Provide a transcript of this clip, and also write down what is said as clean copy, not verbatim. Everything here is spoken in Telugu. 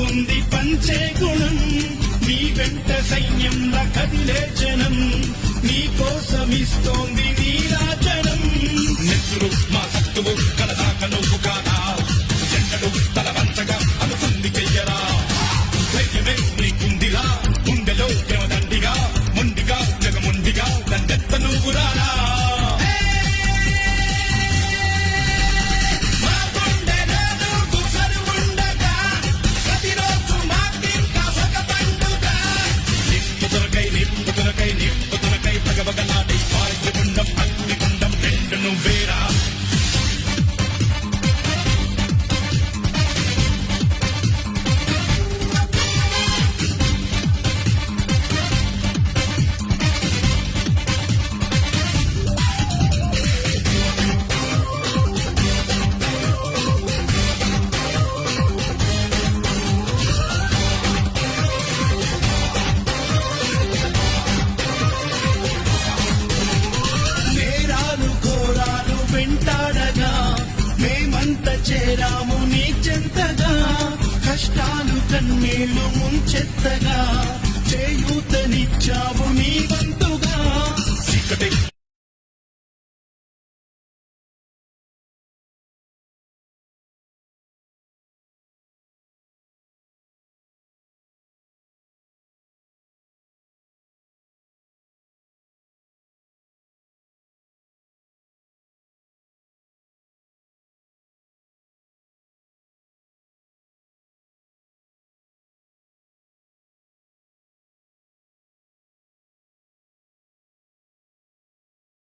నీకుంది పంచే గుణం, నీ వెంట సైన్యంలా కదిలే జనం, నీ కోసమిస్తోంది నీరాజనం. నెత్తురు మా సత్తువు కలదాక నువ్వు కాదా, చెడ్డడు తల వంచగా అనుకుంది చెయ్యరా. ధైర్యమే నీకుందిరా, గుండెలో ప్రేమదండిగా, మొండిగా జగముండిగా దండెత్త నువ్వు రారా. నింపుతునకై పగబగలాడే పారిగుండం అగ్నిగుండం రెండు నువ్వేరా. వెంటాడగా మేమంత చేరాము నీ చెంతగా, కష్టాలు కన్నీళ్లు ముంచెత్తగా చేయూతనిచ్చావు నీ వంతు